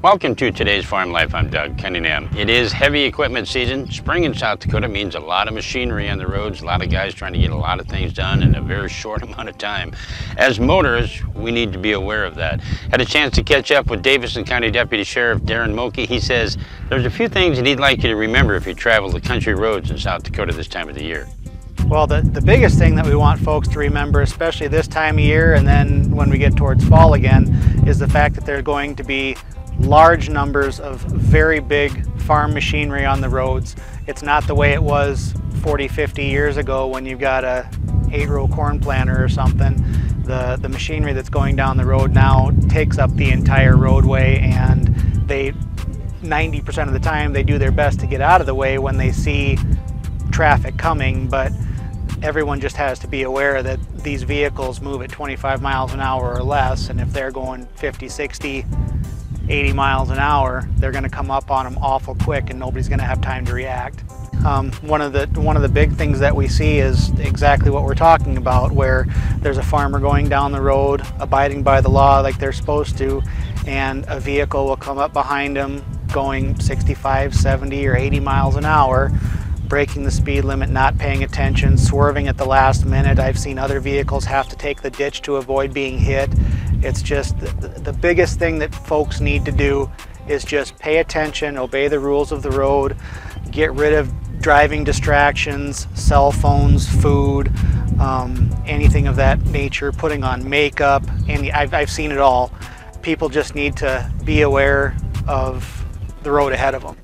Welcome to today's Farm Life. I'm Doug Cunningham. It is heavy equipment season. Spring in South Dakota means a lot of machinery on the roads, a lot of guys trying to get a lot of things done in a very short amount of time. As motorists, we need to be aware of that. Had a chance to catch up with Davidson County Deputy Sheriff Darin Moke. He says there's a few things that he'd like you to remember if you travel the country roads in South Dakota this time of the year. Well, the biggest thing that we want folks to remember, especially this time of year and then when we get towards fall again, is the fact that there's going to be large numbers of very big farm machinery on the roads. It's not the way it was 40, 50 years ago when you've got a 8-row corn planter or something. The machinery that's going down the road now takes up the entire roadway, and 90% of the time they do their best to get out of the way when they see traffic coming, but everyone just has to be aware that these vehicles move at 25 miles an hour or less, and if they're going 50, 60, 80 miles an hour, they're going to come up on them awful quick and nobody's going to have time to react. One of the big things that we see is exactly what we're talking about, where there's a farmer going down the road abiding by the law like they're supposed to, and a vehicle will come up behind them going 65, 70 or 80 miles an hour, breaking the speed limit, not paying attention, swerving at the last minute. I've seen other vehicles have to take the ditch to avoid being hit. It's just the biggest thing that folks need to do is just pay attention, obey the rules of the road, get rid of driving distractions, cell phones, food, anything of that nature, putting on makeup. I've seen it all. People just need to be aware of the road ahead of them.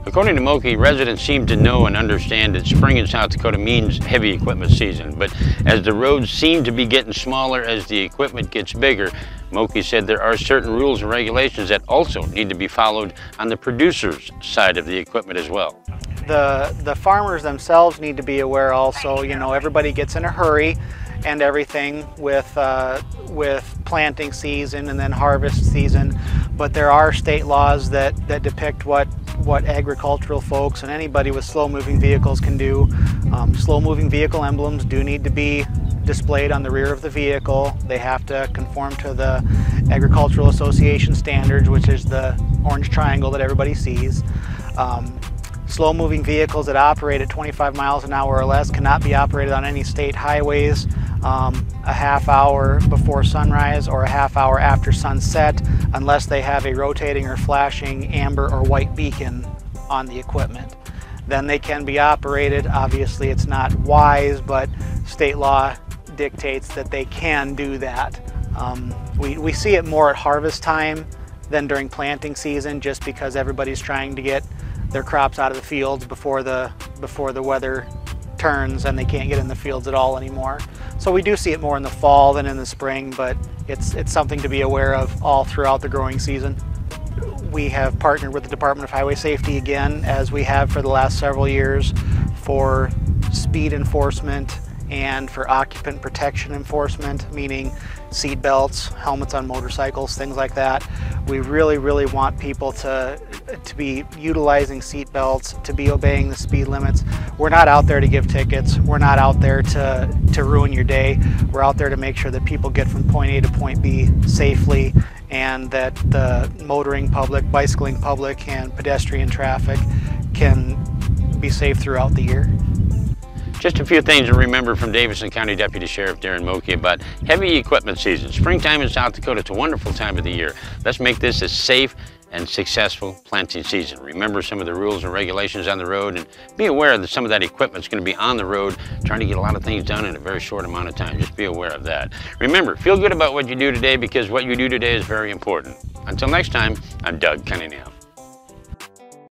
According to Moke, residents seem to know and understand that spring in South Dakota means heavy equipment season, but as the roads seem to be getting smaller as the equipment gets bigger, Moke said there are certain rules and regulations that also need to be followed on the producer's side of the equipment as well. The farmers themselves need to be aware also. You know, everybody gets in a hurry and everything with planting season and then harvest season, but there are state laws that depict what agricultural folks and anybody with slow-moving vehicles can do. Slow-moving vehicle emblems do need to be displayed on the rear of the vehicle. They have to conform to the Agricultural Association standards, which is the orange triangle that everybody sees. Slow-moving vehicles that operate at 25 miles an hour or less cannot be operated on any state highways a half hour before sunrise or a half hour after sunset, unless they have a rotating or flashing amber or white beacon on the equipment. Then they can be operated. Obviously it's not wise, but state law dictates that they can do that. We see it more at harvest time than during planting season, just because everybody's trying to get their crops out of the fields before the weather turns and they can't get in the fields at all anymore. So we do see it more in the fall than in the spring, but it's something to be aware of all throughout the growing season. We have partnered with the Department of Highway Safety again, as we have for the last several years, for speed enforcement and for occupant protection enforcement, meaning seat belts, helmets on motorcycles, things like that. We really want people to be utilizing seat belts, to be obeying the speed limits. We're not out there to give tickets. We're not out there to ruin your day. We're out there to make sure that people get from point A to point B safely, and that the motoring public, bicycling public, and pedestrian traffic can be safe throughout the year. Just a few things to remember from Davidson County Deputy Sheriff Darin Moke about heavy equipment season. Springtime in South Dakota, it's a wonderful time of the year. Let's make this a safe and successful planting season. Remember some of the rules and regulations on the road, and be aware that some of that equipment's going to be on the road trying to get a lot of things done in a very short amount of time. Just be aware of that. Remember, feel good about what you do today, because what you do today is very important. Until next time, I'm Doug Cunningham.